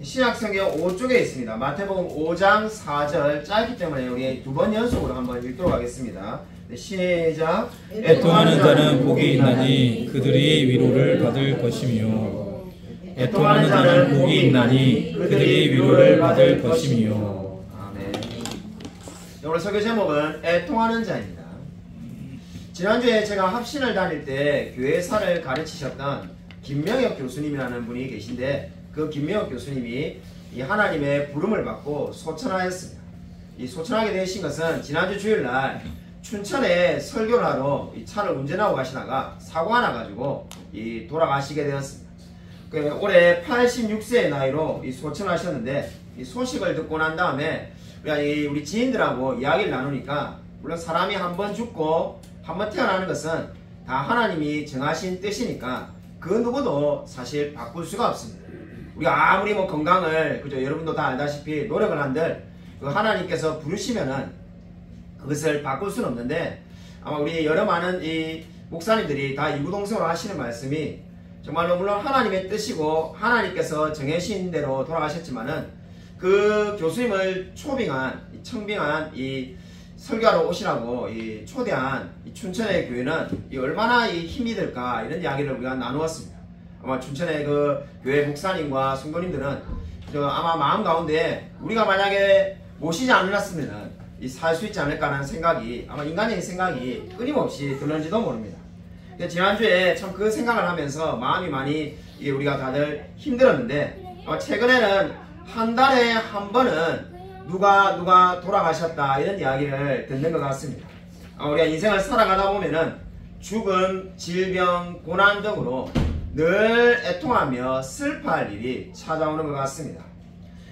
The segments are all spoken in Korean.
신약성경 5쪽에 있습니다. 마태복음 5장 4절 짧기 때문에 우리 두 번 연속으로 한번 읽도록 하겠습니다. 네, 시작. 애통하는 자는 복이 있나니 그들이 위로를 받을 것이며 애통하는 자는 복이 있나니 그들이 위로를 받을 것이며. 아멘. 오늘 설교 제목은 애통하는 자입니다. 지난주에 제가 합신을 다닐 때 교회사를 가르치셨던 김명혁 교수님이라는 분이 계신데 그 김명혁 교수님이 이 하나님의 부름을 받고 소천하였습니다. 이 소천하게 되신 것은 지난주 주일날 춘천에 설교를 하러 이 차를 운전하고 가시다가 사고가 나가지고 이 돌아가시게 되었습니다. 올해 86세의 나이로 이 소천하셨는데 이 소식을 듣고 난 다음에 우리 지인들하고 이야기를 나누니까 물론 사람이 한 번 죽고 한 번 태어나는 것은 다 하나님이 정하신 뜻이니까 그 누구도 사실 바꿀 수가 없습니다. 우리가 아무리 건강을 그죠 여러분도 다 알다시피 노력을 한들 그 하나님께서 부르시면은 그것을 바꿀 수는 없는데 아마 우리 여러 많은 이 목사님들이 다 이구동성으로 하시는 말씀이 정말로 물론 하나님의 뜻이고 하나님께서 정해신 대로 돌아가셨지만은 그 교수님을 청빙한 이 설교하러 오시라고 이 초대한 이 춘천의 교회는 얼마나 이 힘이 들까 이런 이야기를 우리가 나누었습니다. 아마 춘천의 그 교회 목사님과 성도님들은 아마 마음 가운데 우리가 만약에 모시지 않았으면은 살 수 있지 않을까라는 생각이 아마 인간적인 생각이 끊임없이 들는지도 모릅니다. 지난주에 참 그 생각을 하면서 마음이 많이 우리가 다들 힘들었는데 최근에는 한 달에 한 번은 누가 돌아가셨다 이런 이야기를 듣는 것 같습니다. 우리가 인생을 살아가다 보면은 죽음, 질병, 고난 등으로 늘 애통하며 슬퍼할 일이 찾아오는 것 같습니다.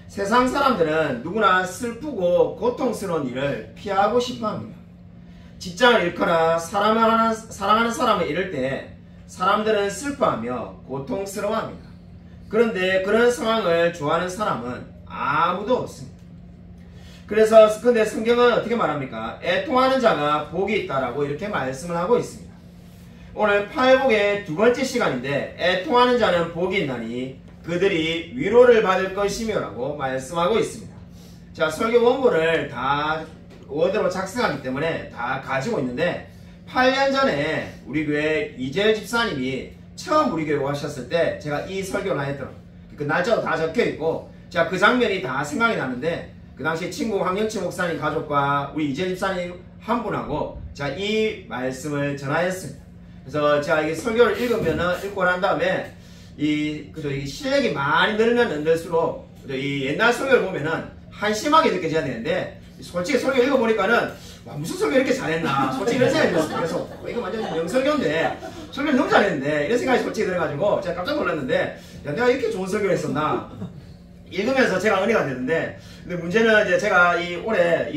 세상 사람들은 누구나 슬프고 고통스러운 일을 피하고 싶어 합니다. 직장을 잃거나 사랑하는 사람을 잃을 때 사람들은 슬퍼하며 고통스러워합니다. 그런데 그런 상황을 좋아하는 사람은 아무도 없습니다. 근데 성경은 어떻게 말합니까? 애통하는 자가 복이 있다라고 이렇게 말씀을 하고 있습니다. 오늘 팔복의 두 번째 시간인데 애통하는 자는 복이 있나니 그들이 위로를 받을 것이며 라고 말씀하고 있습니다. 자, 설교 원본을 다 워드로 작성하기 때문에 다 가지고 있는데 8년 전에 우리 교회 이재열 집사님이 처음 우리 교회 오셨을 때 제가 이 설교를 했던 그 날짜도 다 적혀있고 제가 그 장면이 다 생각이 나는데 그 당시 친구 황영치 목사님 가족과 우리 이재열 집사님 한 분하고 제가 이 말씀을 전하였습니다. 그래서 제가 이 설교를 읽고 난 다음에 이 실력이 많이 늘면 늘수록 이 옛날 설교를 보면은 한심하게 느껴져야 되는데 솔직히 설교 읽어보니까는 와 무슨 설교 이렇게 잘했나 솔직히 이런 생각이 들었어요. 그래서 이거 완전 명설교인데 설교를 너무 잘했는데 이런 생각이 솔직히 들어가지고 제가 깜짝 놀랐는데 야 내가 이렇게 좋은 설교를 했었나 읽으면서 제가 은혜가 되는데 근데 문제는 이제 제가 올해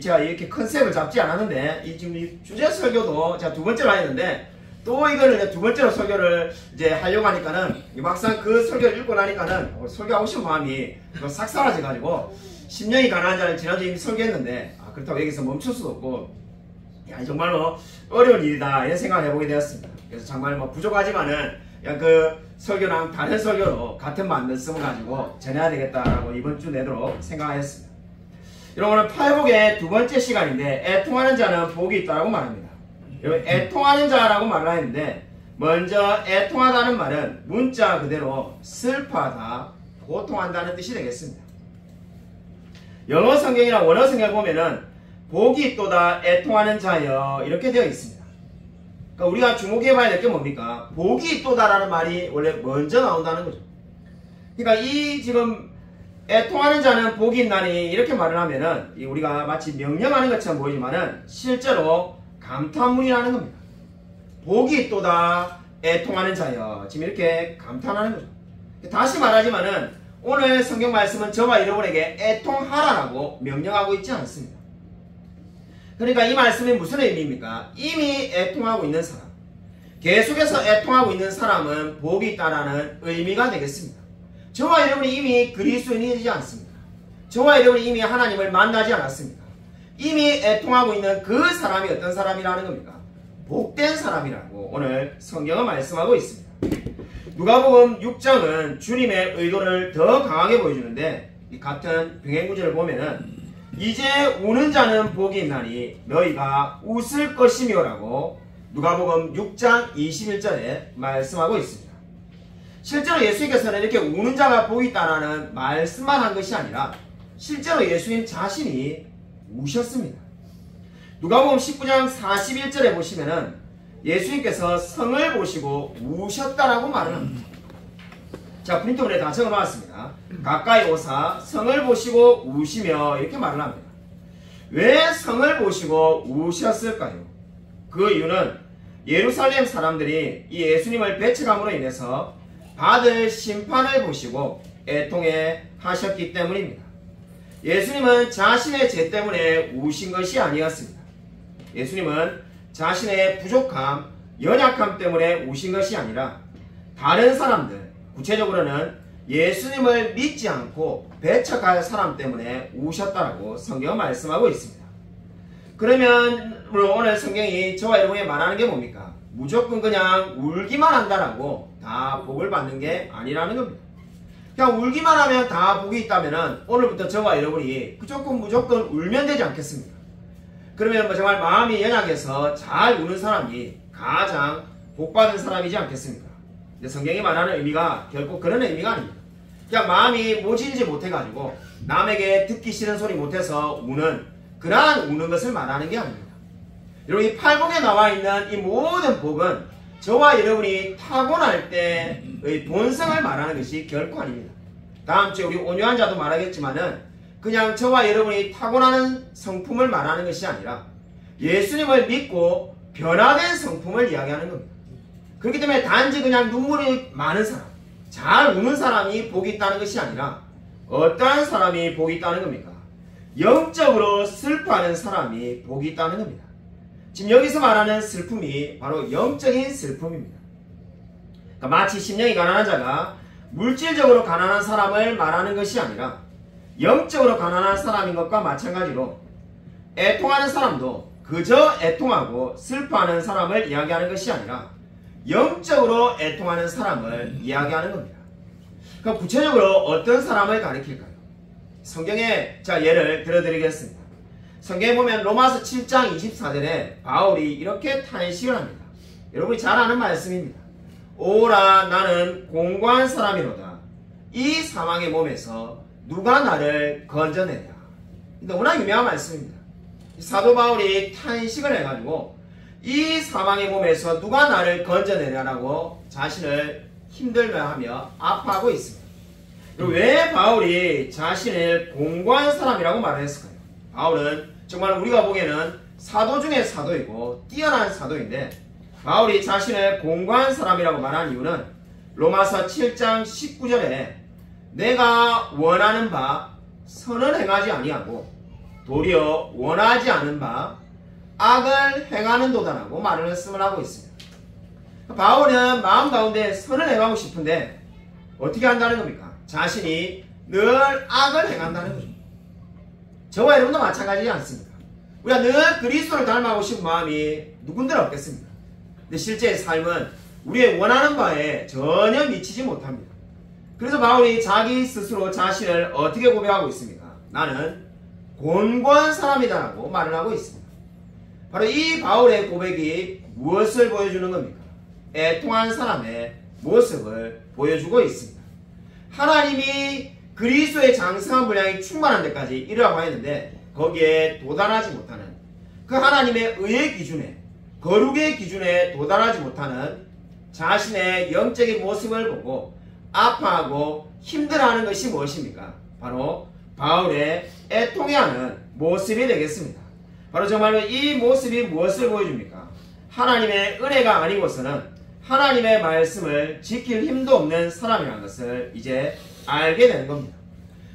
제가 이렇게 컨셉을 잡지 않았는데 지금 이 주제 설교도 제가 두 번째로 했는데 또 이거를 이제 두 번째로 설교를 이제 하려고 하니까는 막상 그 설교를 읽고 나니까는 설교하고 싶은 마음이 싹 사라져가지고 10년이 가난한 자는 지난주에 이미 설교했는데 그렇다고 여기서 멈출 수도 없고 야 정말로 어려운 일이다 이런 생각을 해보게 되었습니다. 그래서 정말 부족하지만은 그냥 그 설교랑 다른 설교로 같은 말씀을 가지고 전해야 되겠다라고 이번 주 내도록 생각하였습니다. 여러분 오늘 팔복의 두 번째 시간인데 애통하는 자는 복이 있다고 말합니다. 애통하는 자라고 말을 했는데 먼저 애통하다는 말은 문자 그대로 슬퍼하다, 고통한다는 뜻이 되겠습니다. 영어 성경이나 원어 성경을 보면은 복이 있도다 애통하는 자여 이렇게 되어 있습니다. 그러니까 우리가 주목해봐야 될 게 뭡니까? 복이 있도다라는 말이 원래 먼저 나온다는 거죠. 그러니까 이 지금 애통하는 자는 복이 있나니 이렇게 말을 하면은 우리가 마치 명령하는 것처럼 보이지만은 실제로 감탄문이라는 겁니다. 복이 있도다 애통하는 자여 지금 이렇게 감탄하는 거죠. 다시 말하지만은 오늘 성경 말씀은 저와 여러분에게 애통하라고 명령하고 있지 않습니다. 그러니까 이 말씀이 무슨 의미입니까? 이미 애통하고 있는 사람, 계속해서 애통하고 있는 사람은 복이 있다라는 의미가 되겠습니다. 저와 여러분이 이미 그리스도인이지 않습니까? 저와 여러분이 이미 하나님을 만나지 않았습니까? 이미 애통하고 있는 그 사람이 어떤 사람이라는 겁니까? 복된 사람이라고 오늘 성경은 말씀하고 있습니다. 누가복음 6장은 주님의 의도를 더 강하게 보여주는데 이 같은 병행구절을 보면은 이제 우는 자는 복이 있나니 너희가 웃을 것이며 라고 누가복음 6장 21절에 말씀하고 있습니다. 실제로 예수님께서는 이렇게 우는 자가 복이 있다는 말씀만 한 것이 아니라 실제로 예수님 자신이 우셨습니다. 누가복음 19장 41절에 보시면은 예수님께서 성을 보시고 우셨다라고 말을 합니다. 자, 프린트본에 다 적어놨습니다. 가까이 오사 성을 보시고 우시며 이렇게 말을 합니다. 왜 성을 보시고 우셨을까요? 그 이유는 예루살렘 사람들이 이 예수님을 배척함으로 인해서 받을 심판을 보시고 애통해 하셨기 때문입니다. 예수님은 자신의 죄 때문에 우신 것이 아니었습니다. 예수님은 자신의 부족함, 연약함 때문에 우신 것이 아니라 다른 사람들, 구체적으로는 예수님을 믿지 않고 배척할 사람 때문에 우셨다라고 성경은 말씀하고 있습니다. 그러면 오늘 성경이 저와 여러분이 말하는 게 뭡니까? 무조건 그냥 울기만 한다라고 다 복을 받는 게 아니라는 겁니다. 그냥 울기만 하면 다 복이 있다면 오늘부터 저와 여러분이 무조건 울면 되지 않겠습니까? 그러면 정말 마음이 연약해서 잘 우는 사람이 가장 복받은 사람이지 않겠습니까? 근데 성경이 말하는 의미가 결코 그런 의미가 아닙니다. 그냥 마음이 모질지 못해가지고 남에게 듣기 싫은 소리 못해서 우는 그러한 우는 것을 말하는 게 아닙니다. 여러분 이 팔복에 나와 있는 이 모든 복은 저와 여러분이 타고날 때의 본성을 말하는 것이 결코 아닙니다. 다음 주에 우리 온유한 자도 말하겠지만은 그냥 저와 여러분이 타고나는 성품을 말하는 것이 아니라 예수님을 믿고 변화된 성품을 이야기하는 겁니다. 그렇기 때문에 단지 그냥 눈물이 많은 사람, 잘 우는 사람이 복이 있다는 것이 아니라 어떠한 사람이 복이 있다는 겁니까? 영적으로 슬퍼하는 사람이 복이 있다는 겁니다. 지금 여기서 말하는 슬픔이 바로 영적인 슬픔입니다. 그러니까 마치 심령이 가난한 자가 물질적으로 가난한 사람을 말하는 것이 아니라 영적으로 가난한 사람인 것과 마찬가지로 애통하는 사람도 그저 애통하고 슬퍼하는 사람을 이야기하는 것이 아니라 영적으로 애통하는 사람을 이야기하는 겁니다. 그럼 구체적으로 어떤 사람을 가리킬까요? 성경에 예를 들어드리겠습니다. 성경에 보면 로마서 7장 24절에 바울이 이렇게 탄식을 합니다. 여러분이 잘 아는 말씀입니다. 오라 나는 공고한 사람이로다. 이 사망의 몸에서 누가 나를 건져내랴. 너무나 유명한 말씀입니다. 사도 바울이 탄식을 해가지고 이 사망의 몸에서 누가 나를 건져내냐라고 자신을 힘들어하며 아파하고 있습니다. 왜 바울이 자신을 공고한 사람이라고 말을 했을까요? 바울은 정말 우리가 보기에는 사도 중에 사도이고 뛰어난 사도인데 바울이 자신을 공고한 사람이라고 말한 이유는 로마서 7장 19절에 내가 원하는 바 선을 행하지 아니하고 도리어 원하지 않은 바 악을 행하는 도다라고 말을 했음을 하고 있습니다. 바울은 마음 가운데 선을 행하고 싶은데 어떻게 한다는 겁니까? 자신이 늘 악을 행한다는 거죠. 저와 여러분도 마찬가지지 않습니까? 우리가 늘 그리스도를 닮아가고 싶은 마음이 누군들 없겠습니까? 근데 실제 삶은 우리의 원하는 바에 전혀 미치지 못합니다. 그래서 바울이 자기 스스로 자신을 어떻게 고백하고 있습니까? 나는 곤고한 사람이다라고 말을 하고 있습니다. 바로 이 바울의 고백이 무엇을 보여주는 겁니까? 애통한 사람의 모습을 보여주고 있습니다. 하나님이 그리스도의 장성한 분량이 충만한 데까지 이르라고 했는데 거기에 도달하지 못하는 그 하나님의 의의 기준에 거룩의 기준에 도달하지 못하는 자신의 영적인 모습을 보고 아파하고 힘들어하는 것이 무엇입니까? 바로 바울의 애통해하는 모습이 되겠습니다. 바로 정말로 이 모습이 무엇을 보여줍니까? 하나님의 은혜가 아니고서는 하나님의 말씀을 지킬 힘도 없는 사람이라는 것을 이제 알게 되는 겁니다.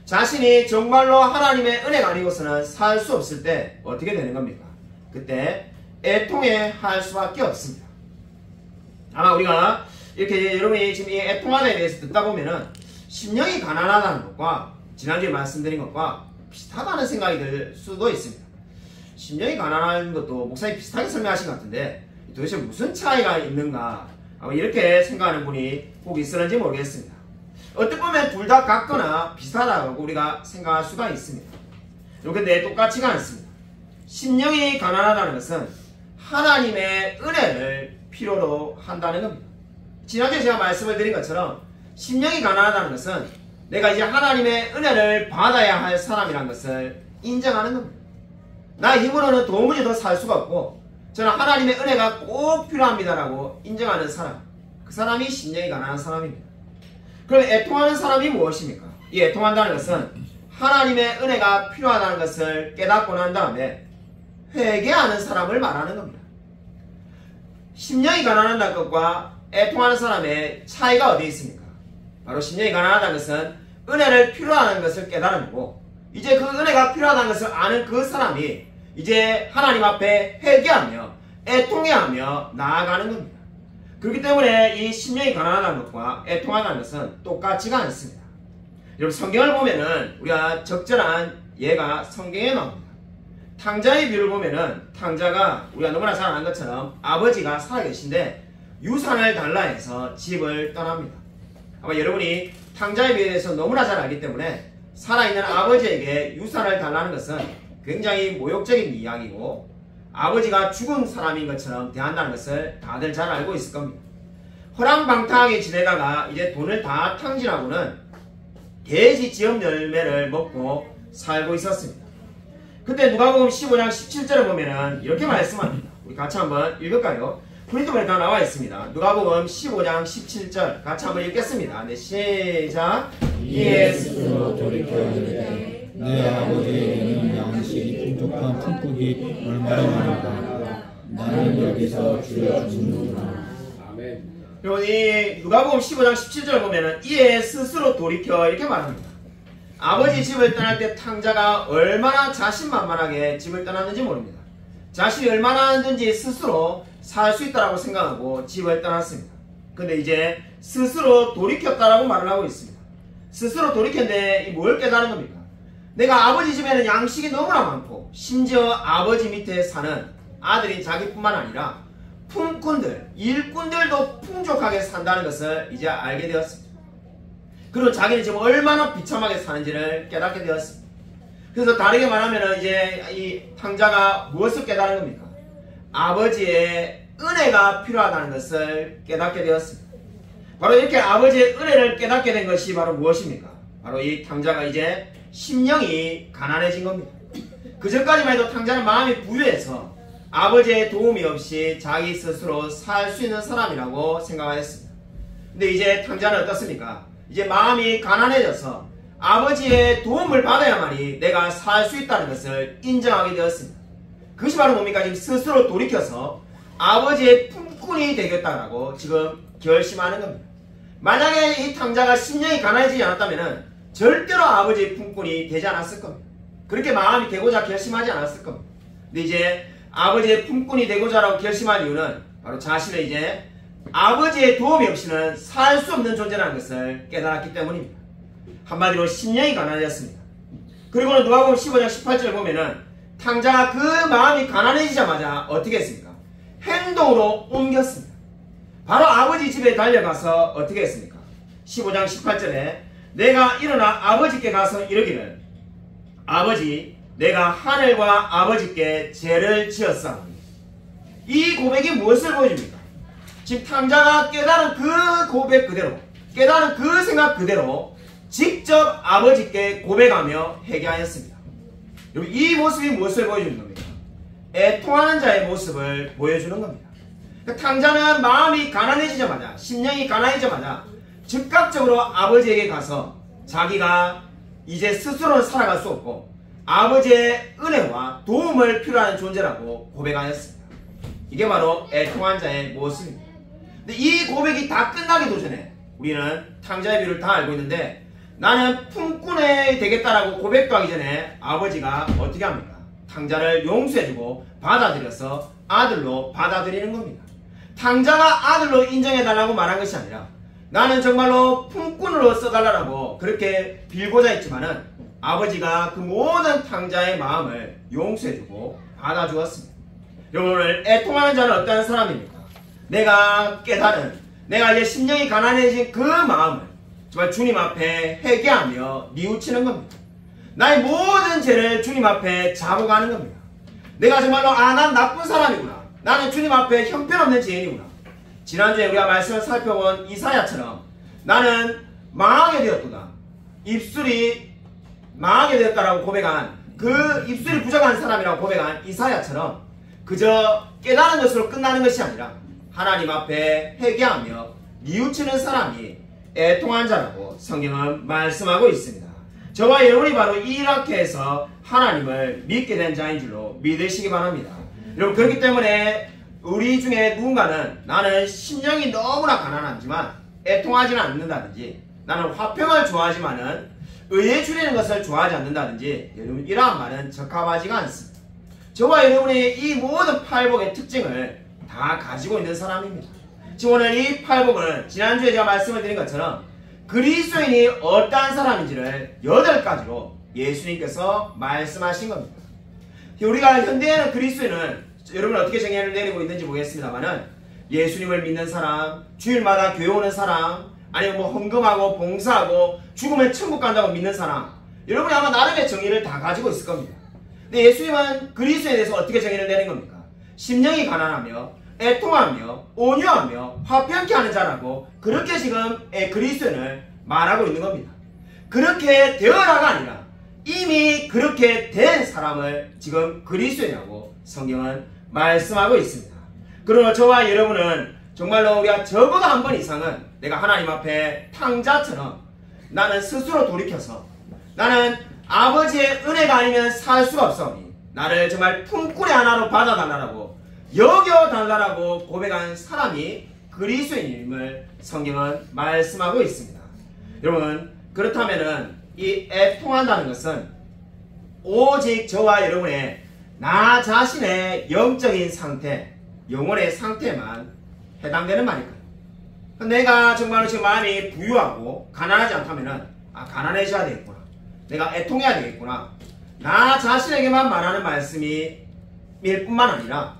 자신이 정말로 하나님의 은혜가 아니고서는 살 수 없을 때 어떻게 되는 겁니까? 그때 애통해 할 수밖에 없습니다. 아마 우리가 이렇게 여러분이 지금 이 애통하다에 대해서 듣다 보면은 심령이 가난하다는 것과 지난주에 말씀드린 것과 비슷하다는 생각이 들 수도 있습니다. 심령이 가난한 것도 목사님 비슷하게 설명하신 것 같은데 도대체 무슨 차이가 있는가 아마 이렇게 생각하는 분이 꼭 있을는지 모르겠습니다. 어떻게 보면 둘 다 같거나 비슷하다고 우리가 생각할 수가 있습니다. 그런데 똑같지가 않습니다. 심령이 가난하다는 것은 하나님의 은혜를 필요로 한다는 겁니다. 지난주에 제가 말씀을 드린 것처럼 심령이 가난하다는 것은 내가 이제 하나님의 은혜를 받아야 할 사람이라는 것을 인정하는 겁니다. 나의 힘으로는 도무지 더 살 수가 없고 저는 하나님의 은혜가 꼭 필요합니다라고 인정하는 사람, 그 사람이 심령이 가난한 사람입니다. 그럼 애통하는 사람이 무엇입니까? 이 애통한다는 것은 하나님의 은혜가 필요하다는 것을 깨닫고 난 다음에 회개하는 사람을 말하는 겁니다. 심령이 가난하다는 것과 애통하는 사람의 차이가 어디에 있습니까? 바로 심령이 가난하다는 것은 은혜를 필요하다는 것을 깨달은 거고, 이제 그 은혜가 필요하다는 것을 아는 그 사람이 이제 하나님 앞에 회개하며 애통해하며 나아가는 겁니다. 그렇기 때문에 이 심령이 가난하다는 것과 애통하다는 것은 똑같지가 않습니다. 여러분, 성경을 보면은 우리가 적절한 예가 성경에 나옵니다. 탕자의 비유를 보면은 탕자가 우리가 너무나 잘 아는 것처럼 아버지가 살아계신데 유산을 달라 해서 집을 떠납니다. 아마 여러분이 탕자의 비유에 대해서 너무나 잘 알기 때문에 살아있는 아버지에게 유산을 달라는 것은 굉장히 모욕적인 이야기고 아버지가 죽은 사람인 것처럼 대한다는 것을 다들 잘 알고 있을 겁니다. 허랑방탕하게 지내다가 이제 돈을 다 탕진하고는 돼지 지엽 열매를 먹고 살고 있었습니다. 그때 누가복음 15장 17절을 보면은 이렇게 말씀합니다. 우리 같이 한번 읽을까요? 프린트본에 다 나와 있습니다. 누가복음 15장 17절 같이 한번 읽겠습니다. 네, 시작. 이에 스스로 돌이켜 이르되 내 아버지에게는 양식이 풍족한 품국이 얼마나 많은가. 나는 여기서 주여 죽는구나. 아멘. 여러분, 이 누가복음 15장 17절을 보면은 이에 스스로 돌이켜 이렇게 말합니다. 아버지 집을 떠날 때 탕자가 얼마나 자신만만하게 집을 떠났는지 모릅니다. 자신이 얼마나든지 스스로 살 수 있다라고 생각하고 집을 떠났습니다. 근데 이제 스스로 돌이켰다라고 말을 하고 있습니다. 스스로 돌이켰는데 뭘 깨달은 겁니까? 내가 아버지 집에는 양식이 너무나 많고 심지어 아버지 밑에 사는 아들인 자기뿐만 아니라 품꾼들, 일꾼들도 풍족하게 산다는 것을 이제 알게 되었습니다. 그리고 자기는 지금 얼마나 비참하게 사는지를 깨닫게 되었습니다. 그래서 다르게 말하면 이제 이 탕자가 무엇을 깨달은 겁니까? 아버지의 은혜가 필요하다는 것을 깨닫게 되었습니다. 바로 이렇게 아버지의 은혜를 깨닫게 된 것이 바로 무엇입니까? 바로 이 탕자가 이제 심령이 가난해진 겁니다. 그 전까지만 해도 탕자는 마음이 부유해서 아버지의 도움이 없이 자기 스스로 살 수 있는 사람이라고 생각하였습니다. 근데 이제 탕자는 어떻습니까? 이제 마음이 가난해져서 아버지의 도움을 받아야만이 내가 살 수 있다는 것을 인정하게 되었습니다. 그것이 바로 뭡니까? 지금 스스로 돌이켜서 아버지의 품꾼이 되겠다라고 지금 결심하는 겁니다. 만약에 이 탕자가 심령이 가난해지지 않았다면 절대로 아버지의 품꾼이 되지 않았을 겁니다. 그렇게 마음이 되고자 결심하지 않았을 겁니다. 근데 이제 아버지의 품꾼이 되고자라고 결심한 이유는 바로 자신의 이제 아버지의 도움이 없이는 살 수 없는 존재라는 것을 깨달았기 때문입니다. 한마디로 심령이 가난해졌습니다. 그리고는 누가복음 15장 18절을 보면은 탕자가 그 마음이 가난해지자마자 어떻게 했습니까? 행동으로 옮겼습니다. 바로 아버지 집에 달려가서 어떻게 했습니까? 15장 18절에 내가 일어나 아버지께 가서 이르기를 아버지 내가 하늘과 아버지께 죄를 지었사오니. 이 고백이 무엇을 보여줍니까? 지금 탕자가 깨달은 그 고백 그대로, 깨달은 그 생각 그대로 직접 아버지께 고백하며 회개하였습니다. 이 모습이 무엇을 보여주는 겁니까? 애통하는 자의 모습을 보여주는 겁니다. 탕자는 마음이 가난해지자마자, 심령이 가난해지자마자 즉각적으로 아버지에게 가서 자기가 이제 스스로는 살아갈 수 없고 아버지의 은혜와 도움을 필요한 존재라고 고백하였습니다. 이게 바로 애통한 자의 모습입니다. 근데 이 고백이 다 끝나기도 전에 우리는 탕자의 비유를 다 알고 있는데 나는 품꾼이 되겠다라고 고백도 하기 전에 아버지가 어떻게 합니까? 탕자를 용서해주고 받아들여서 아들로 받아들이는 겁니다. 탕자가 아들로 인정해달라고 말한 것이 아니라 나는 정말로 품꾼으로 써달라고 그렇게 빌고자 했지만은 아버지가 그 모든 탕자의 마음을 용서해주고 받아주었습니다. 여러분, 오늘 애통하는 자는 어떤 사람입니까? 내가 깨달은 내가 이제 심령이 가난해진 그 마음을 정말 주님 앞에 회개하며 뉘우치는 겁니다. 나의 모든 죄를 주님 앞에 자복하는 겁니다. 내가 정말로 난 나쁜 사람이구나. 나는 주님 앞에 형편없는 죄인이구나. 지난주에 우리가 말씀을 살펴본 이사야처럼 나는 망하게 되었구나. 입술이 망하게 되었다라고 고백한 그 입술이 부족한 사람이라고 고백한 이사야처럼 그저 깨달은 것으로 끝나는 것이 아니라 하나님 앞에 회개하며 뉘우치는 사람이 애통한 자라고 성경은 말씀하고 있습니다. 저와 여러분이 바로 이렇게해서 하나님을 믿게 된 자인 줄로 믿으시기 바랍니다. 여러분, 그렇기 때문에 우리 중에 누군가는 나는 심령이 너무나 가난하지만 애통하지는 않는다든지, 나는 화평을 좋아하지만은 의에 줄이는 것을 좋아하지 않는다든지, 여러분, 이러한 말은 적합하지가 않습니다. 저와 여러분이 이 모든 팔복의 특징을 다 가지고 있는 사람입니다. 지금 오늘 이 팔복은 지난주에 제가 말씀을 드린 것처럼 그리스도인이 어떠한 사람인지를 8가지로 예수님께서 말씀하신 겁니다. 우리가 현대에는 그리스도인은 여러분 어떻게 정의를 내리고 있는지 모르겠습니다만은 예수님을 믿는 사람, 주일마다 교회 오는 사람, 아니면 뭐 헌금하고 봉사하고 죽으면 천국 간다고 믿는 사람, 여러분이 아마 나름의 정의를 다 가지고 있을 겁니다. 근데 예수님은 그리스도에 대해서 어떻게 정의를 내린 겁니까? 심령이 가난하며 애통하며 온유하며 화평케 하는 자라고 그렇게 지금 그리스도인을 말하고 있는 겁니다. 그렇게 되어라가 아니라 이미 그렇게 된 사람을 지금 그리스도인이라고 성경은 말씀하고 있습니다. 그러나 저와 여러분은 정말로 우리가 적어도 한 번 이상은 내가 하나님 앞에 탕자처럼 나는 스스로 돌이켜서 나는 아버지의 은혜가 아니면 살 수가 없사오니 나를 정말 품꾼의 하나로 받아달라고 여겨달라고 고백한 사람이 그리스도인임을 성경은 말씀하고 있습니다. 여러분, 그렇다면은 이 애통한다는 것은 오직 저와 여러분의 나 자신의 영적인 상태, 영혼의 상태만 해당되는 말일까요? 내가 정말로 제 마음이 부유하고 가난하지 않다면은 가난해져야 되겠구나, 내가 애통해야 되겠구나, 나 자신에게만 말하는 말씀일 뿐만 아니라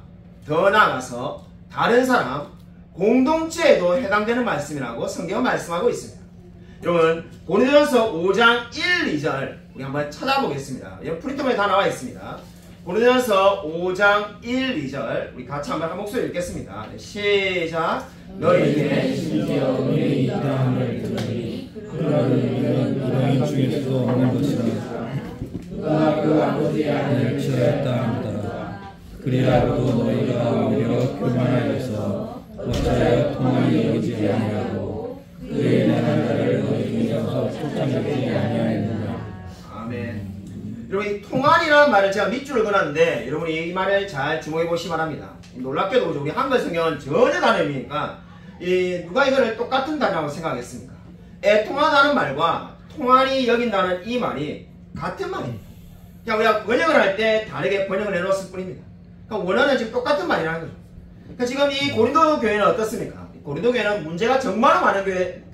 더 나아가서 다른 사람, 공동체에도 해당되는 말씀이라고 성경은 말씀하고 있습니다. 여러분, 고린도전서 5장 1, 2절 우리 한번 찾아보겠습니다. 여기 프린트에 다 나와 있습니다. 고린도전서 5장 1, 2절 우리 같이 한번 한 목소리 읽겠습니다. 시작. 너희에게 심지어 너희 이담을 들으니 그러는 이담 중에서도 없는 것이라. 누가 그 아버지의 아들을 취하였다 합니다. 그리하고도 너희가 오히려 교만하여서 어찌하여 통한이 여기지 아니하고 그의 내한 자를 너희 중에서 쫓아내지 아니하였느냐. 아멘. 여러분, 이 통한이라는 말을 제가 밑줄을 그었는데 여러분이 이 말을 잘 주목해 보시기 바랍니다. 놀랍게도 우리 한글 성경은 전혀 다른 의미니까 누가 이거를 똑같은 단어라고 생각했습니까? 애통하다는 말과 통한이 여긴다는 이 말이 같은 말입니다. 그냥 우리가 번역을 할 때 다르게 번역을 해놓았을 뿐입니다. 원어는 지금 똑같은 말이라는 거죠. 그러니까 지금 이 고린도 교회는 어떻습니까? 고린도 교회는 문제가 정말 많은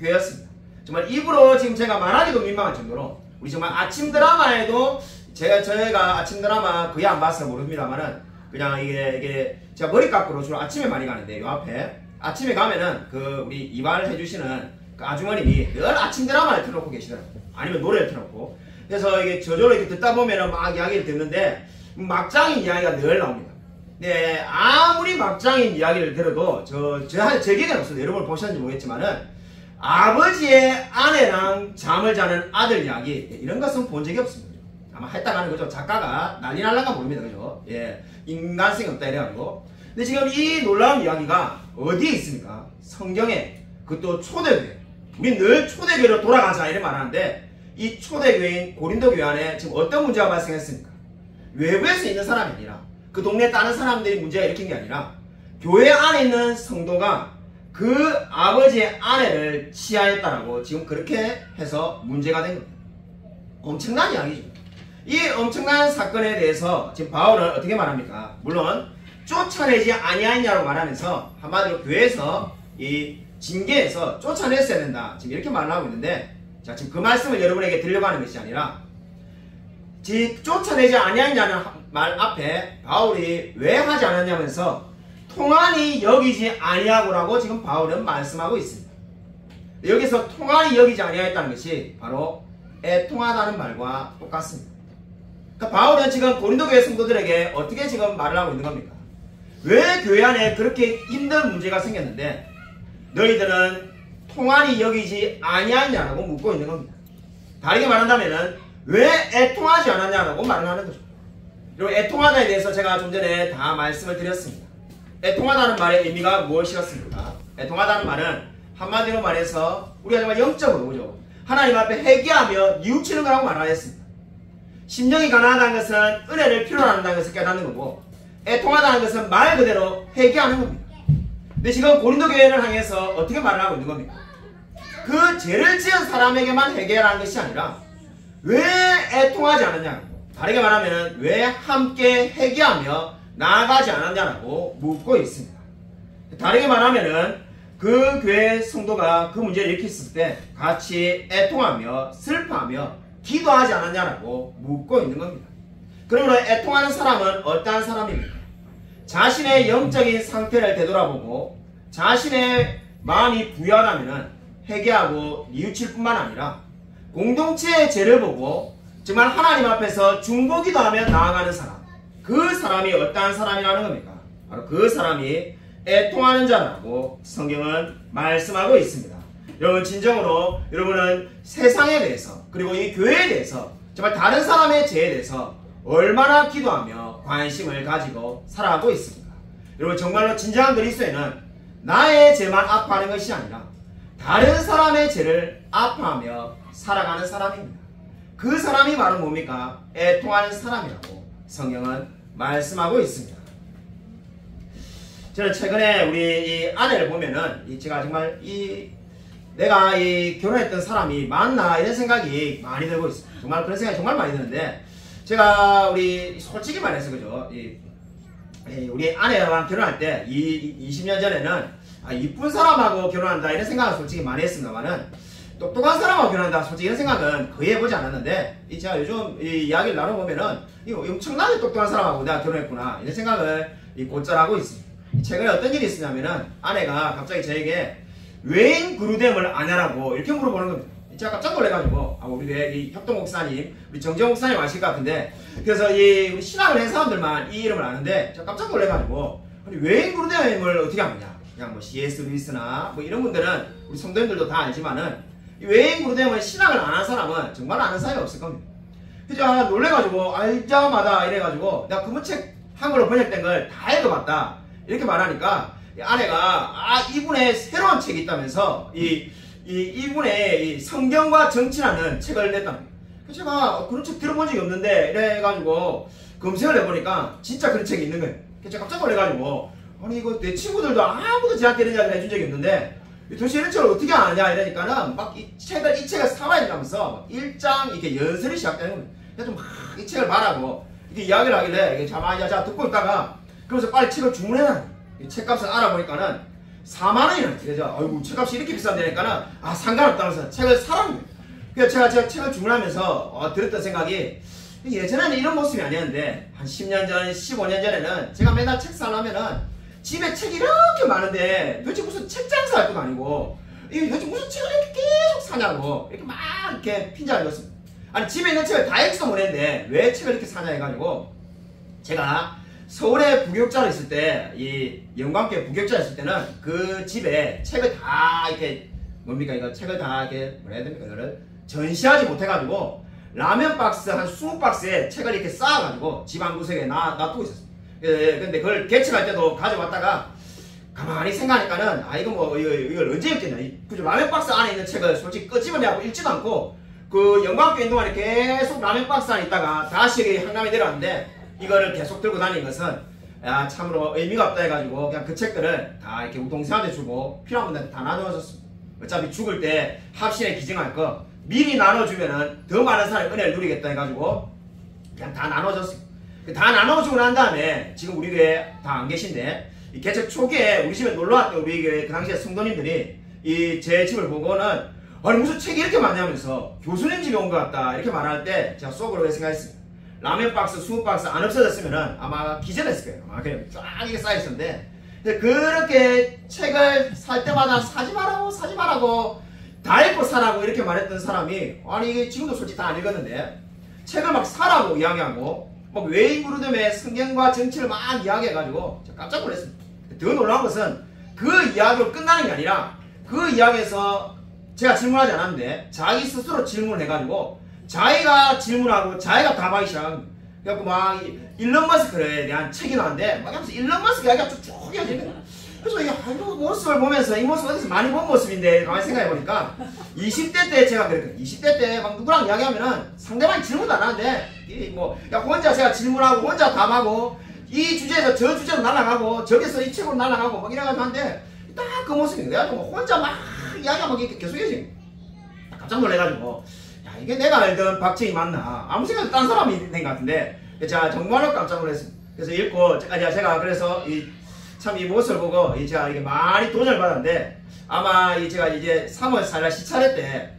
교회였습니다. 정말 입으로 지금 제가 말하기도 민망할 정도로 우리 정말 아침 드라마에도 저희가 아침 드라마 거의 안 봐서 모릅니다만은 그냥 이게 제가 머리 깎으러 주로 아침에 많이 가는데 요 앞에 아침에 가면은 그 우리 이발을 해주시는 그 아주머님이 늘 아침 드라마를 틀어놓고 계시더라고요. 아니면 노래를 틀어놓고. 그래서 이게 저절로 이렇게 듣다 보면은 막 이야기를 듣는데 막장인 이야기가 늘 나옵니다. 네, 아무리 막장인 이야기를 들어도 제 기대는 없어요. 여러분 보셨는지 모르겠지만은 아버지의 아내랑 잠을 자는 아들 이야기 이런 것은 본 적이 없습니다. 아마 했다가는 거죠. 작가가 난리 날란가 모릅니다. 그죠? 예, 인간성이 없다 이래가지고. 근데 지금 이 놀라운 이야기가 어디에 있습니까? 성경에. 그것도 초대교회. 우리 늘 초대교회로 돌아가자 이런 말 하는데 이 초대교회인 고린도 교회 안에 지금 어떤 문제가 발생했습니까? 외부에서 있는 사람이 아니라 그 동네 다른 사람들이 문제가 일으킨 게 아니라 교회 안에 있는 성도가 그 아버지의 아내를 취하였다라고 지금 그렇게 해서 문제가 된 겁니다. 엄청난 이야기죠. 이 엄청난 사건에 대해서 지금 바울은 어떻게 말합니까? 물론 쫓아내지 아니하였냐고 말하면서 한마디로 교회에서 이 징계에서 쫓아냈어야 된다. 지금 이렇게 말을 하고 있는데 자, 지금 그 말씀을 여러분에게 들려가는 것이 아니라 쫓아내지 아니하였냐는 말 앞에 바울이 왜 하지 않았냐면서 통한이 여기지 아니하고라고 지금 바울은 말씀하고 있습니다. 여기서 통한이 여기지 아니하였다는 것이 바로 애통하다는 말과 똑같습니다. 그러니까 바울은 지금 고린도 교회 성도들에게 어떻게 지금 말을 하고 있는 겁니까? 왜 교회 안에 그렇게 힘든 문제가 생겼는데 너희들은 통한이 여기지 아니하냐라고 묻고 있는 겁니다. 다르게 말한다면 왜 애통하지 않았냐라고 말을 하는 거죠. 그리고 애통하다에 대해서 제가 좀 전에 다 말씀을 드렸습니다. 애통하다는 말의 의미가 무엇이었습니까? 애통하다는 말은 한마디로 말해서 우리가 정말 영적으로 그죠? 하나님 앞에 회개하며 뉘우치는 거라고 말하였습니다. 심령이 가난하다는 것은 은혜를 필요로 한다는 것을 깨닫는 거고 애통하다는 것은 말 그대로 회개하는 겁니다. 근데 지금 고린도 교회를 향해서 어떻게 말을 하고 있는 겁니까? 그 죄를 지은 사람에게만 회개하라는 것이 아니라 왜 애통하지 않았냐? 다르게 말하면 왜 함께 회개하며 나아가지 않았냐라고 묻고 있습니다. 다르게 말하면은 그 교회 성도가 그 문제를 일으켰을 때 같이 애통하며 슬퍼하며 기도하지 않았냐라고 묻고 있는 겁니다. 그러므로 애통하는 사람은 어떠한 사람입니까? 자신의 영적인 상태를 되돌아보고 자신의 마음이 부유하다면 회개하고 뉘우칠 뿐만 아니라 공동체의 죄를 보고 정말 하나님 앞에서 중보기도하며 나아가는 사람, 그 사람이 어떠한 사람이라는 겁니까? 바로 그 사람이 애통하는 자라고 성경은 말씀하고 있습니다. 여러분 진정으로 여러분은 세상에 대해서 그리고 이 교회에 대해서 정말 다른 사람의 죄에 대해서 얼마나 기도하며 관심을 가지고 살아가고 있습니까? 여러분 정말로 진정한 그리스도인은 나의 죄만 아파하는 것이 아니라 다른 사람의 죄를 아파하며 살아가는 사람입니다. 그 사람이 바로 뭡니까? 애통하는 사람이라고 성경은 말씀하고 있습니다. 저는 최근에 우리 이 아내를 보면은 제가 정말 내가 결혼했던 사람이 맞나 이런 생각이 많이 들고 있습니다. 정말 그런 생각이 정말 많이 드는데 제가 우리 솔직히 말해서 그죠? 우리 아내랑 결혼할 때 20년 전에는 이쁜 사람하고 결혼한다 이런 생각을 솔직히 많이 했습니다만은 똑똑한 사람하고 결혼한다 솔직히 이런 생각은 거의 해보지 않았는데 제가 요즘 이야기를 나눠보면은 엄청나게 똑똑한 사람하고 내가 결혼했구나 이런 생각을 곧잘 하고 있습니다. 최근에 어떤 일이 있었냐면은 아내가 갑자기 저에게 외인 그루댐을 아냐라고 이렇게 물어보는 겁니다. 제가 깜짝 놀래가지고 우리 협동 목사님, 우리 정재영 목사님 아실 것 같은데 그래서 우리 신학을 한 사람들만 이 이름을 아는데 제가 깜짝 놀래가지고 외인 그루댐을 어떻게 아느냐? 그냥 뭐 C.S. 루이스나 뭐 이런 분들은 우리 성도님들도 다 알지만은 이 외인 그루댐을 신학을 안 한 사람은 정말 아는 사람이 없을 겁니다. 그래서 놀래가지고 알자마자 이래가지고 내가 그 책 한글로 번역된 걸 다 읽어봤다 이렇게 말하니까 아내가 이분의 새로운 책이 있다면서 이분의 성경과 정치라는 책을 냈답니다. 제가 그런 책 들어본 적이 없는데 이래가지고 검색을 해보니까 진짜 그런 책이 있는 거예요. 제가 깜짝 놀래가지고 아니 이거 내 친구들도 아무도 저한테 이런 이야기를 해준 적이 없는데 도대체 이런 책을 어떻게 아냐 이러니까는 막 이 책을 사와야 된다면서 1장 이렇게 연설이 시작되는 겁니다. 그래서 막 이 책을 말하고 이렇게 이야기를 하길래 자마자 자 듣고 있다가 그러면서 빨리 책을 주문해놔. 책값을 알아보니까는 4만원이나 그래서 아이고 책값이 이렇게 비싼데니까는 상관없다면서 책을 사라는 거예요. 그래서 제가 책을 주문하면서 들었던 생각이 예전에는 이런 모습이 아니었는데 한 10년 전, 15년 전에는 제가 맨날 책 사려면은 집에 책이 이렇게 많은데 도대체 무슨 책 장사할 것도 아니고 도대체 무슨 책을 이렇게 계속 사냐고 이렇게 막 이렇게 핀잔을 줬습니다. 아니 집에 있는 책을 다 읽지도 못했는데 왜 책을 이렇게 사냐 해가지고 제가 서울에 부교육자로 있을 때 이 영광교회 부교육자로 있을 때는 그 집에 책을 다 이렇게 뭡니까 이거 책을 다 이렇게 뭐라 해야 됩니까 이거를 전시하지 못해가지고 라면 박스 한 20박스에 책을 이렇게 쌓아가지고 집 한 구석에 놔두고 있었어요. 근데 그걸 개척할 때도 가져왔다가 가만히 생각하니까는 이걸 언제 읽겠냐. 그죠? 라면 박스 안에 있는 책을 솔직히 끄집어내고 읽지도 않고 그 영광교회 있는 동안에 계속 라면 박스 안에 있다가 다시 한강에 내려왔는데 이거를 계속 들고 다니는 것은 참으로 의미가 없다 해가지고 그냥 그 책들을 다 이렇게 우동생한테 주고 필요한 분들한테 다 나눠줬습니다. 어차피 죽을 때 합신에 기증할 거 미리 나눠주면은 더 많은 사람이 은혜를 누리겠다 해가지고 그냥 다 나눠줬습니다. 다 나눠주고 난 다음에 지금 우리 교회 다 안 계신데 이 개척 초기에 우리 집에 놀러왔던 우리 교회 그 당시에 성도님들이 제 집을 보고는 아니 무슨 책이 이렇게 많냐면서 교수님 집에 온 것 같다 이렇게 말할 때 제가 속으로 생각했습니다. 라면 박스, 20박스 안 없어졌으면은 아마 기절했을 거예요. 아마 그냥 쫙 이렇게 쌓여있었는데 그렇게 책을 살 때마다 사지 말라고 다 읽고 사라고 이렇게 말했던 사람이 아니 이게 지금도 솔직히 다 안 읽었는데 책을 막 사라고 이야기하고 막 외인 부르듬에 성경과 정치를 막 이야기해가지고 깜짝 놀랐습니다. 더 놀라운 것은 그 이야기로 끝나는 게 아니라 그 이야기에서 제가 질문하지 않았는데 자기 스스로 질문을 해가지고 자기가 질문하고 자기가 답하기 시작합니다. 그래갖고 막 일론 머스크에 대한 책이 나왔는데 막 하면서 일론 머스크 이야기가 쭉 이어지는 거야. 그래서 이 모습을 보면서 이 모습 어디서 많이 본 모습인데 가만히 생각해보니까 20대 때 제가 그랬거든요. 20대 때 막 누구랑 이야기하면은 상대방이 질문도 안 하는데 혼자 제가 질문하고 혼자 답하고 이 주제에서 저 주제로 날아가고 저기서 이 책으로 날아가고 막 이래가지고 하는데 딱 그 모습이 내가 혼자 막 이야기가 막 계속 이어지 깜짝 놀래가지고 야 이게 내가 알던 박정희 맞나 아무 생각도 딴 사람이 된 것 같은데 제가 정말로 깜짝 놀랐습니다. 그래서 읽고 제가 그래서 참 이 모습을 보고 제가 이게 많이 도전을 받았는데 아마 제가 이제 3월 4일 시차례 때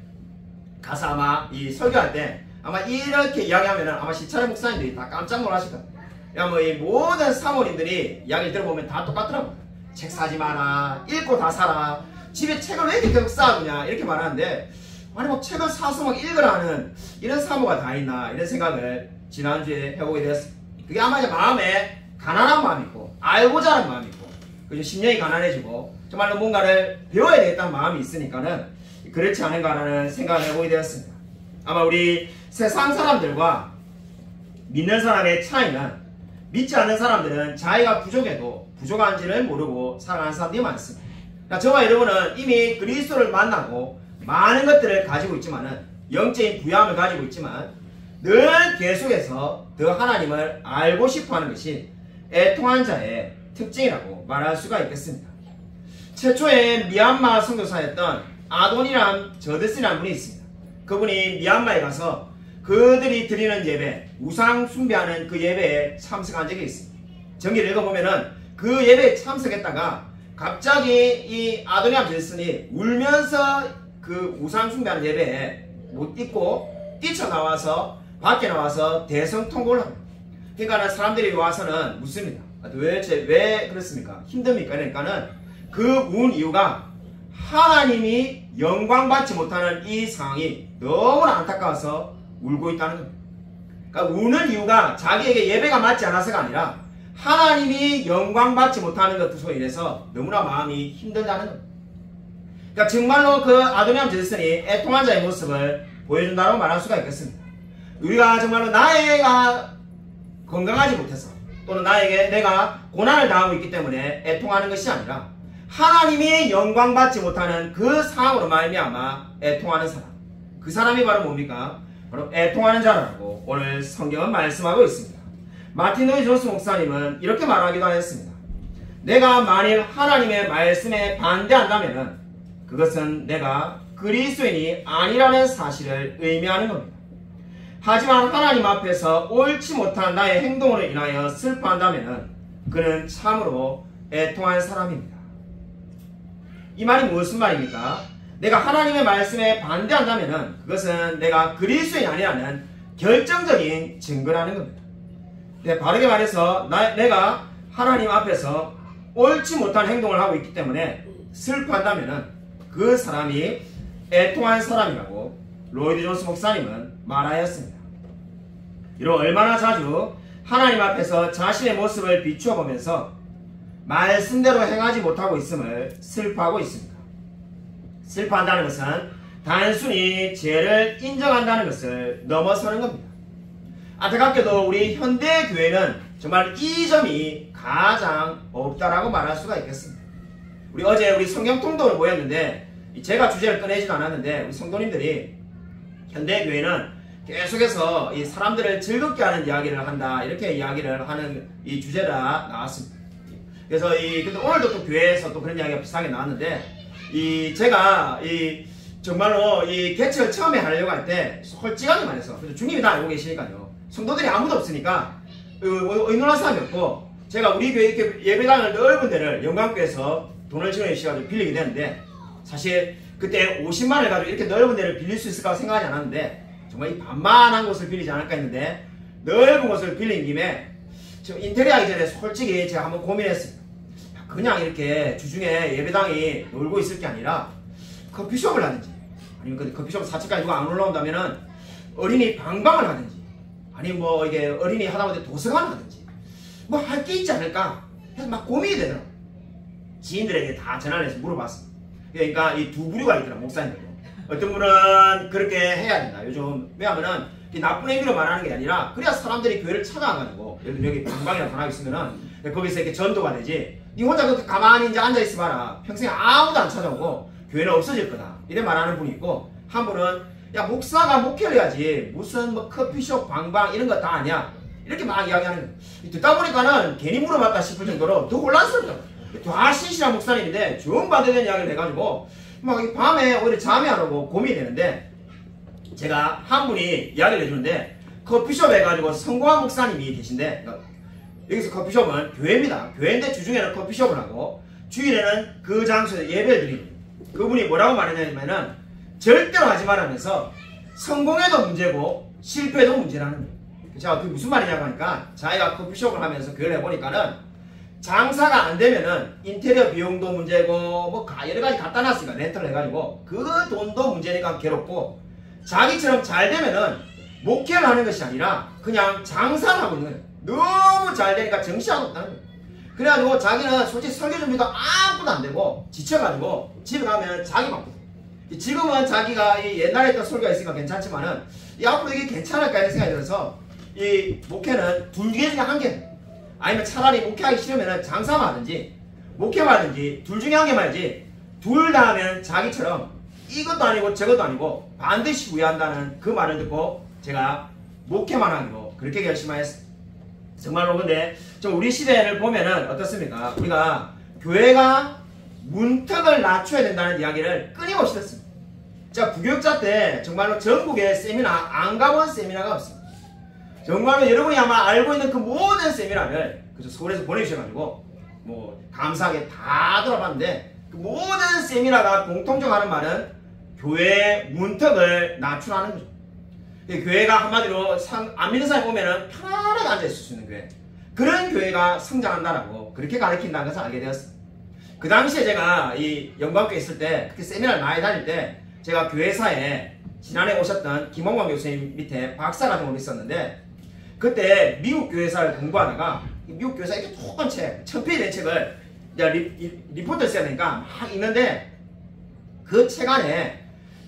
가서 아마 이 설교할 때 아마 이렇게 이야기하면은 아마 시차례 목사님들이 다 깜짝 놀라실 겁니다. 뭐 이 모든 사모님들이 이야기를 들어보면 다 똑같더라고요. 책 사지 마라, 읽고 다 사라, 집에 책을 왜 이렇게 계속 쌓아두냐 이렇게 말하는데 아니 뭐 책을 사서 막 읽으라는 이런 사모가 다 있나 이런 생각을 지난주에 해보게 되었습니다. 그게 아마 마음에 가난한 마음이 있고 알고자 하는 마음이 있고 그리고 심령이 가난해지고 정말로 뭔가를 배워야 되겠다는 마음이 있으니까는 그렇지 않은가라는 생각을 해보게 되었습니다. 아마 우리 세상 사람들과 믿는 사람의 차이는 믿지 않는 사람들은 자기가 부족해도 부족한지를 모르고 살아가는 사람들이 많습니다. 그러니까 저와 여러분은 이미 그리스도를 만나고 많은 것들을 가지고 있지만은 영적인 부양을 가지고 있지만 늘 계속해서 더 하나님을 알고 싶어하는 것이 애통한 자의 특징이라고 말할 수가 있겠습니다. 최초의 미얀마 선교사였던 아돈이란 저드스라는 분이 있습니다. 그분이 미얀마에 가서 그들이 드리는 예배, 우상 숭배하는 그 예배에 참석한 적이 있습니다. 정기를 읽어보면은 그 예배에 참석했다가 갑자기 이 아도니아 저드슨이 울면서 그 우상 숭배하는 예배에 못 있고 뛰쳐나와서 밖에 나와서 대성통곡을 합니다. 그러니까 사람들이 와서는 묻습니다. 도대체 왜 그렇습니까? 힘듭니까? 그러니까는 그 운 이유가 하나님이 영광받지 못하는 이 상황이 너무나 안타까워서 울고 있다는 겁니다. 그러니까 우는 이유가 자기에게 예배가 맞지 않아서가 아니라 하나님이 영광받지 못하는 것으로 인해서 너무나 마음이 힘들다는 겁니다. 그러니까 정말로 그 아도니아 저드슨이 애통한 자의 모습을 보여준다고 말할 수가 있겠습니다. 우리가 정말로 나이가 건강하지 못해서 또는 나에게 내가 고난을 당하고 있기 때문에 애통하는 것이 아니라 하나님이 영광받지 못하는 그 상황으로 말미암아 애통하는 사람, 그 사람이 바로 뭡니까? 바로 애통하는 자라고 오늘 성경은 말씀하고 있습니다. 마틴 로이드 존스 목사님은 이렇게 말하기도 하였습니다. 내가 만일 하나님의 말씀에 반대한다면 그것은 내가 그리스도인이 아니라는 사실을 의미하는 겁니다. 하지만 하나님 앞에서 옳지 못한 나의 행동으로 인하여 슬퍼한다면 그는 참으로 애통한 사람입니다. 이 말이 무슨 말입니까? 내가 하나님의 말씀에 반대한다면 그것은 내가 그리스도인이 아니라는 결정적인 증거라는 겁니다. 바르게 말해서 내가 하나님 앞에서 옳지 못한 행동을 하고 있기 때문에 슬퍼한다면 그 사람이 애통한 사람이라고 로이드 존스 목사님은 말하였습니다. 이로 얼마나 자주 하나님 앞에서 자신의 모습을 비추어 보면서 말씀대로 행하지 못하고 있음을 슬퍼하고 있습니다. 슬퍼한다는 것은 단순히 죄를 인정한다는 것을 넘어서는 겁니다. 안타깝게도 우리 현대교회는 정말 이 점이 가장 없다라고 말할 수가 있겠습니다. 우리 어제 우리 성경통독을 모였는데 제가 주제를 꺼내지도 않았는데 우리 성도님들이 현대교회는 계속해서 이 사람들을 즐겁게 하는 이야기를 한다 이렇게 이야기를 하는 이 주제가 나왔습니다. 그래서 근데 오늘도 또 교회에서 또 그런 이야기가 비슷하게 나왔는데 제가 정말로 개척을 처음에 하려고 할 때 솔직하게 말해서 그래서 주님이 다 알고 계시니까요. 성도들이 아무도 없으니까 의논할 사람이 없고 제가 우리 교회 이렇게 예배당을 넓은 데를 영광교회에서 돈을 지원해 주셔가지고 빌리게 되는데 사실 그때 50만을 가지고 이렇게 넓은 데를 빌릴 수 있을까 생각하지 않았는데 정말 이 반만한 곳을 빌리지 않을까 했는데 넓은 곳을 빌린 김에 지금 인테리어 하기 전에 솔직히 제가 한번 고민했습니다. 그냥 이렇게 주중에 예배당이 놀고 있을 게 아니라 커피숍을 하든지 아니면 그 커피숍 4층까지 누가 안 올라온다면은 어린이 방방을 하든지 아니면 뭐 이게 어린이 하다못해 도서관을 하든지 뭐 할 게 있지 않을까 해서 막 고민이 되더라고. 지인들에게 다 전화를 해서 물어봤어. 그러니까 이 두 부류가 있더라, 목사님들. 어떤 분은 그렇게 해야 된다. 요즘 왜냐하면은 나쁜 의미로 말하는 게 아니라 그래야 사람들이 교회를 찾아와가지고 예를 들면 여기 방방이라고 하나 있으면은 거기서 이렇게 전도가 되지. 니 혼자 그렇게 가만히 이제 앉아 있어봐라. 평생 아무도 안 찾아오고 교회는 없어질 거다. 이래 말하는 분이 있고, 한 분은 야 목사가 목회를 해야지 무슨 뭐 커피숍 방방 이런 거 다 아니야. 이렇게 막 이야기하는 거예요. 듣다 보니까는 괜히 물어봤다 싶을 정도로 더 혼란스럽더라고요. 다 신실한 목사님인데 좀 반대된 이야기를 해가지고 막 밤에 오히려 잠이 안 오고 고민이 되는데, 제가 한 분이 이야기를 해주는데 커피숍 해가지고 성공한 목사님이 계신데, 여기서 커피숍은 교회입니다. 교회인데 주중에는 커피숍을 하고 주일에는 그 장소에 예배를 드립니다. 그분이 뭐라고 말했냐면은 절대로 하지 말라면서 성공해도 문제고 실패도 문제라는 거예요. 제가 그게 무슨 말이냐고 하니까 자기가 커피숍을 하면서 교회를 해보니까는 장사가 안 되면은 인테리어 비용도 문제고 뭐 여러 가지 갖다 놨으니까 렌터를 해가지고 그 돈도 문제니까 괴롭고, 자기처럼 잘 되면은 목회를 하는 것이 아니라 그냥 장사를 하고 있는 거예요. 너무 잘 되니까 정신하고 없다는 거예요. 그래가지고 자기는 솔직히 설교 준비도 아무것도 안 되고 지쳐가지고 집에 가면 자기 바쁘고, 지금은 자기가 이 옛날에 했던 설교가 있으니까 괜찮지만은 이 앞으로 이게 괜찮을까 이런 생각이 들어서 이 목회는 둘 중에 한 개, 아니면 차라리 목회하기 싫으면 장사만 하든지 목회만 하든지 둘 중에 한 개만 하지, 둘 다 하면 자기처럼 이것도 아니고 저것도 아니고 반드시 후회한다는 그 말을 듣고 제가 목회만 하기로 그렇게 결심하였습니다. 정말로. 근데 좀 우리 시대를 보면은 어떻습니까? 우리가 교회가 문턱을 낮춰야 된다는 이야기를 끊임없이 듣습니다. 자, 부교육자 때 정말로 전국에 세미나 안 가본 세미나가 없습니다. 정말로 여러분이 아마 알고 있는 그 모든 세미나를 그저 서울에서 보내주셔가지고 뭐 감사하게 다 들어봤는데, 그 모든 세미나가 공통적으로 하는 말은 교회 문턱을 낮추라는 거죠. 교회가 한마디로 안 믿는 사람이 오면은 편안하게 앉아있을 수 있는 교회, 그런 교회가 성장한다라고 그렇게 가르친다는 것을 알게 되었습니다. 그 당시에 제가 이 영광교회 있을 때 그렇게 세미나를 많이 다닐 때 제가 교회사에 지난해 오셨던 김홍광 교수님 밑에 박사과정으로 있었는데, 그때 미국 교회사를 공부하다가 미국 교회사 이렇게 조금 책, 1000페이지 된 책을 리포트를 써야 되니까 막 읽는데, 그 책 안에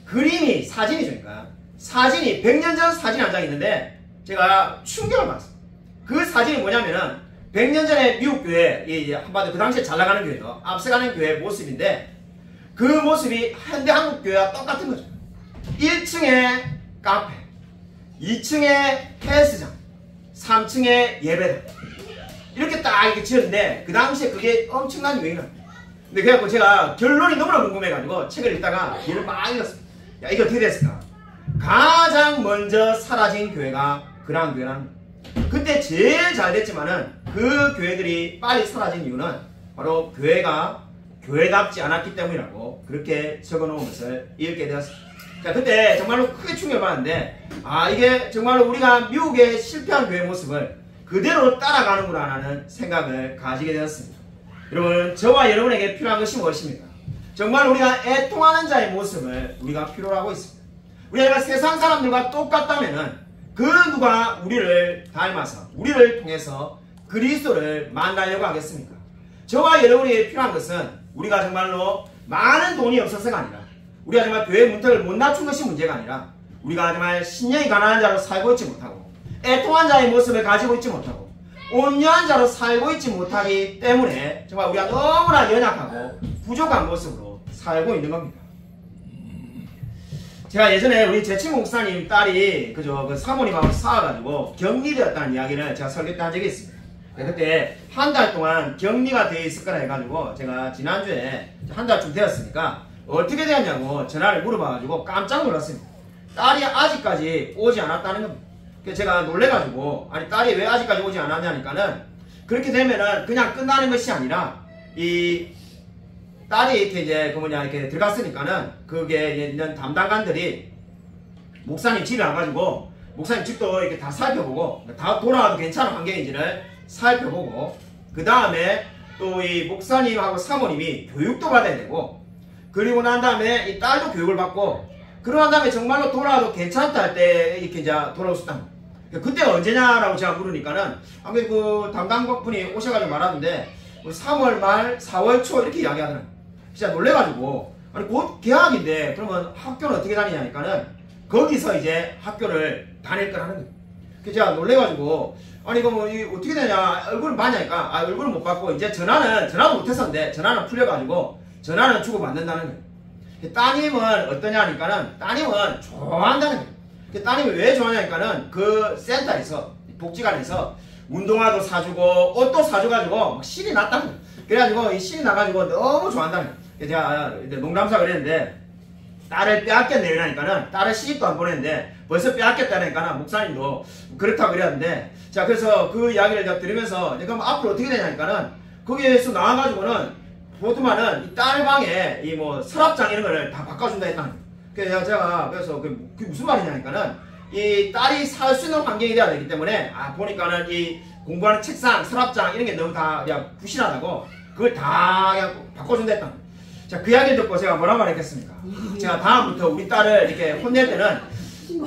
그림이 사진이죠. 그러니까 사진이 100년 전 사진이 한 장 있는데 제가 충격을 받았어요. 그 사진이 뭐냐면은 100년 전에 미국 교회, 한마디로 그 당시에 잘 나가는 교회죠. 앞서가는 교회 모습인데, 그 모습이 현대 한국 교회와 똑같은 거죠. 1층에 카페, 2층에 헬스장, 3층에 예배당, 이렇게 딱 이렇게 지었는데 그 당시에 그게 엄청난 유행이랍니다. 근데 그래갖고 제가 결론이 너무나 궁금해가지고 책을 읽다가 얘를 막 읽었습니다. 야, 이게 어떻게 됐을까? 가장 먼저 사라진 교회가 그러한 교회라는 거예요. 그때 제일 잘 됐지만은 그 교회들이 빨리 사라진 이유는 바로 교회가 교회답지 않았기 때문이라고 그렇게 적어놓은 것을 읽게 되었습니다. 자, 그때 정말로 크게 충격을 받았는데, 아, 이게 정말로 우리가 미국의 실패한 교회 모습을 그대로 따라가는구나 하는 생각을 가지게 되었습니다. 여러분, 저와 여러분에게 필요한 것이 무엇입니까? 정말 우리가 애통하는 자의 모습을 우리가 필요로 하고 있습니다. 우리가 세상 사람들과 똑같다면은 그 누가 우리를 닮아서 우리를 통해서 그리스도를 만나려고 하겠습니까? 저와 여러분에게 필요한 것은 우리가 정말로 많은 돈이 없어서가 아니라, 우리가 정말 교회 문턱을 못 낮춘 것이 문제가 아니라, 우리가 정말 신령이 가난한 자로 살고 있지 못하고 애통한 자의 모습을 가지고 있지 못하고 온유한 자로 살고 있지 못하기 때문에 정말 우리가 너무나 연약하고 부족한 모습으로 살고 있는 겁니다. 제가 예전에 우리 제 친구 목사님 딸이 그 사모님하고 싸워가지고 격리되었다는 이야기를 제가 설교 때 한 적이 있습니다. 그때 한 달 동안 격리가 되어 있을 거라 해가지고 제가 지난주에 한 달쯤 되었으니까 어떻게 되었냐고 전화를 물어봐가지고 깜짝 놀랐습니다. 딸이 아직까지 오지 않았다는 겁니다. 그래서 제가 놀래가지고, 아니 딸이 왜 아직까지 오지 않았냐니까는, 그렇게 되면은 그냥 끝나는 것이 아니라 이 딸이 이렇게 이제 이렇게 들어갔으니까는 그게 있는 담당관들이 목사님 집에 와가지고 목사님 집도 이렇게 다 살펴보고, 다 돌아와도 괜찮은 환경인지를 살펴보고, 그 다음에 또 이 목사님하고 사모님이 교육도 받아야 되고, 그리고 난 다음에 이 딸도 교육을 받고, 그러고 난 다음에 정말로 돌아와도 괜찮다 할 때 이렇게 이제 돌아올 수 있다. 그때가 언제냐라고 제가 물으니까는 아무래도 그 담당분이 오셔가지고 말하는데 3월 말 4월 초 이렇게 이야기하더라고요. 진짜 놀래가지고, 아니 곧 개학인데 그러면 학교는 어떻게 다니냐니까는 거기서 이제 학교를 다닐 거라는 거예요. 그래서 제가 놀래가지고, 아니 이거 뭐 어떻게 되냐, 얼굴을 봤냐니까, 아 얼굴은 못 봤고 이제 전화도 못했었는데 전화는 풀려가지고 전화는 주고받는다는 거예요. 따님은 어떠냐니까는 따님은 좋아한다는 거예요. 따님이 왜 좋아하냐니까는 그 센터에서, 복지관에서 운동화도 사주고 옷도 사줘가지고 막 신이 났다는 거예요. 그래가지고 이 신이 나가지고 너무 좋아한다는 거예요. 제가 농담사 그랬는데, 딸을 빼앗겼네라니까는 딸을 시집도 안 보냈는데 벌써 빼앗겼다니까는 목사님도 그렇다고 그랬는데, 자 그래서 그 이야기를 제가 들으면서 그럼 앞으로 어떻게 되냐니까는 거기에서 나와가지고는 보드만은 이 딸 방에 이 뭐 서랍장 이런 거를 다 바꿔준다 했다는 거예요. 그래서 제가 그래서 그게 무슨 말이냐니까는 이 딸이 살 수 있는 환경이 돼야 되기 때문에, 보니까는 이 공부하는 책상, 서랍장 이런 게 너무 다 그냥 부실하다고 그걸 다 그냥 바꿔준다 했다는 거예요. 자, 그 이야기를 듣고 제가 뭐라고 말했겠습니까? 제가 다음부터 우리 딸을 이렇게 혼낼 때는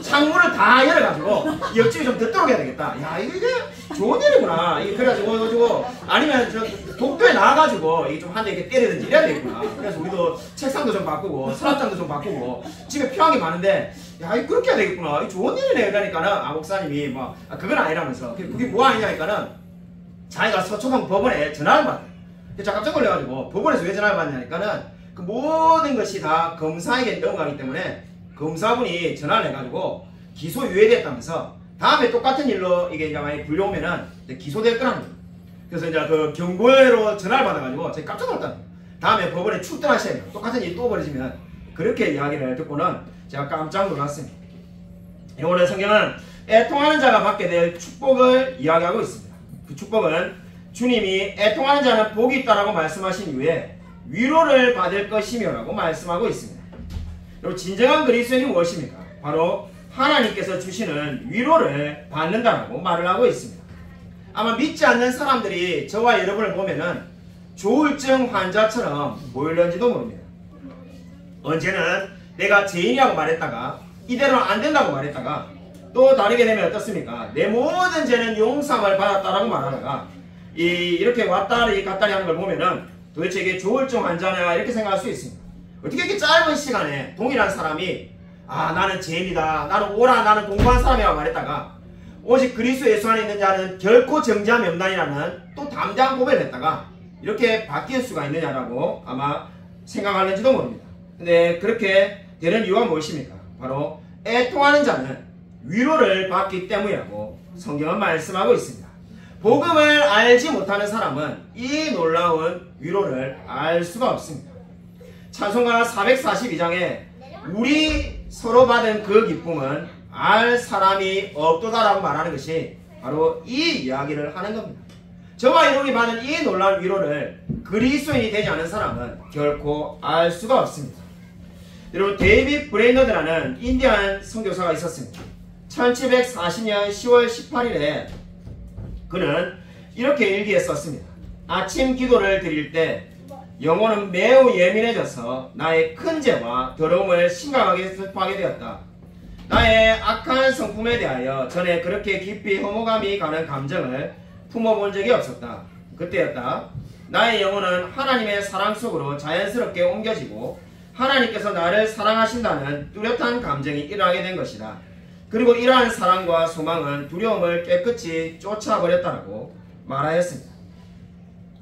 창문을 다 열어가지고 옆집이 좀 듣도록 해야 되겠다. 야, 이게 좋은 일이구나. 이게 그래가지고 아니면 저 독도에 나와가지고 이게 좀 한 대 이렇게 때리든지 이래야 되겠구나. 그래서 우리도 책상도 좀 바꾸고 서랍장도 좀 바꾸고 집에 필요한 게 많은데, 야, 이거 그렇게 해야 되겠구나. 이거 좋은 일이네. 그러니까는 목사님이 뭐 그건 아니라면서 그게 뭐 아니냐니까는 자기가 서초동 법원에 전화를 받아요. 제가 깜짝 놀래가지고 법원에서 왜 전화를 받냐니까는 그 모든 것이 다 검사에게 넘어가기 때문에 검사분이 전화를 해가지고 기소 유예됐다면서 다음에 똑같은 일로 이게 이제 많이 불려오면은 기소될 거라는 거예요. 그래서 이제 그 경고회로 전화를 받아가지고 제가 깜짝 놀랐다. 다음에 법원에 출두하셔야 돼요. 똑같은 일이 또 벌어지면. 그렇게 이야기를 듣고는 제가 깜짝 놀랐습니다. 오늘 성경은 애통하는 자가 받게 될 축복을 이야기하고 있습니다. 그 축복은 주님이 애통하는 자는 복이 있다라고 말씀하신 이후에 위로를 받을 것이며 라고 말씀하고 있습니다. 여러분, 진정한 그리스도인이 무엇입니까? 바로 하나님께서 주시는 위로를 받는다라고 말을 하고 있습니다. 아마 믿지 않는 사람들이 저와 여러분을 보면은 조울증 환자처럼 보일런지도 모릅니다. 언제는 내가 죄인이라고 말했다가 이대로는 안 된다고 말했다가 또 다르게 되면 어떻습니까? 내 모든 죄는 용서함을 받았다라고 말하다가 이렇게 왔다리 갔다리 하는 걸 보면은 도대체 이게 조울증 환자냐 이렇게 생각할 수 있습니다. 어떻게 이렇게 짧은 시간에 동일한 사람이 나는 죄인이다, 나는 오라, 나는 공부한 사람이라고 말했다가 오직 그리스도 예수 안에 있는 자는 결코 정죄함이 없나니라는 또 담대한 고백을 했다가 이렇게 바뀔 수가 있느냐라고 아마 생각하는지도 모릅니다. 근데 그렇게 되는 이유가 무엇입니까? 바로 애통하는 자는 위로를 받기 때문이라고 성경은 말씀하고 있습니다. 복음을 알지 못하는 사람은 이 놀라운 위로를 알 수가 없습니다. 찬송가 442장에 우리 서로 받은 그 기쁨은 알 사람이 없도다라고 말하는 것이 바로 이 이야기를 하는 겁니다. 저와 여러분이 받은 이 놀라운 위로를 그리스도인이 되지 않은 사람은 결코 알 수가 없습니다. 여러분, 데이빗 브레이너드라는 인디안 선교사가 있었습니다. 1740년 10월 18일에 그는 이렇게 일기에 썼습니다. 아침 기도를 드릴 때 영혼은 매우 예민해져서 나의 큰 죄와 더러움을 심각하게 슬퍼하게 되었다. 나의 악한 성품에 대하여 전에 그렇게 깊이 혐오감이 가는 감정을 품어본 적이 없었다. 그때였다. 나의 영혼은 하나님의 사랑 속으로 자연스럽게 옮겨지고 하나님께서 나를 사랑하신다는 뚜렷한 감정이 일어나게 된 것이다. 그리고 이러한 사랑과 소망은 두려움을 깨끗이 쫓아버렸다고 말하였습니다.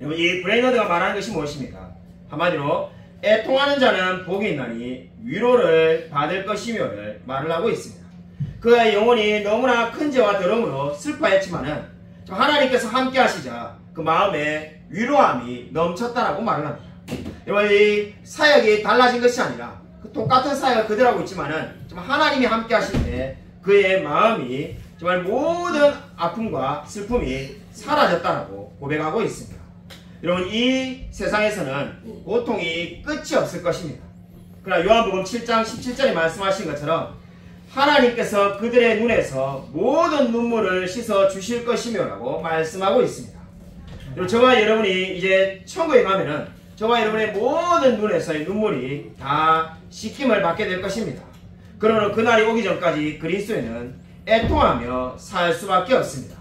이 브레이너드가 말하는 것이 무엇입니까? 한마디로 애통하는 자는 복이 있나니 위로를 받을 것이며를 말을 하고 있습니다. 그의 영혼이 너무나 큰 죄와 더러움으로 슬퍼했지만은 하나님께서 함께 하시자 그 마음에 위로함이 넘쳤다라고 말을 합니다. 여러분, 이 사역이 달라진 것이 아니라 그 똑같은 사역을 그대로 하고 있지만은 하나님이 함께 하실 때 그의 마음이 정말 모든 아픔과 슬픔이 사라졌다라고 고백하고 있습니다. 여러분, 이 세상에서는 고통이 끝이 없을 것입니다. 그러나 요한복음 7장 17절에 말씀하신 것처럼 하나님께서 그들의 눈에서 모든 눈물을 씻어 주실 것이며 라고 말씀하고 있습니다. 그리고 저와 여러분이 이제 천국에 가면은 저와 여러분의 모든 눈에서의 눈물이 다 씻김을 받게 될 것입니다. 그러므로 그날이 오기 전까지 그리스도인은 애통하며 살 수밖에 없습니다.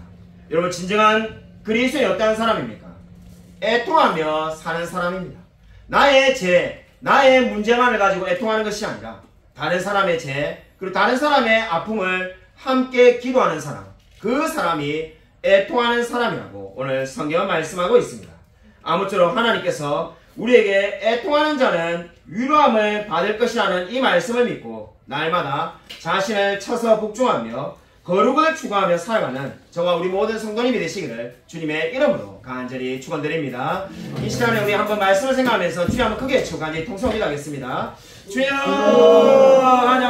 여러분, 진정한 그리스도인이 어떠한 사람입니까? 애통하며 사는 사람입니다. 나의 죄, 나의 문제만을 가지고 애통하는 것이 아니라 다른 사람의 죄, 그리고 다른 사람의 아픔을 함께 기도하는 사람, 그 사람이 애통하는 사람이라고 오늘 성경은 말씀하고 있습니다. 아무쪼록 하나님께서 우리에게 애통하는 자는 위로함을 받을 것이라는 이 말씀을 믿고 날마다 자신을 쳐서 복종하며 거룩을 추구하며 살아가는 저와 우리 모든 성도님이 되시기를 주님의 이름으로 간절히 축원드립니다. 이 시간에 우리 한번 말씀을 생각하면서 주여 한번 크게 외치고 간절히 통성을 기도하겠습니다. 주여 하나님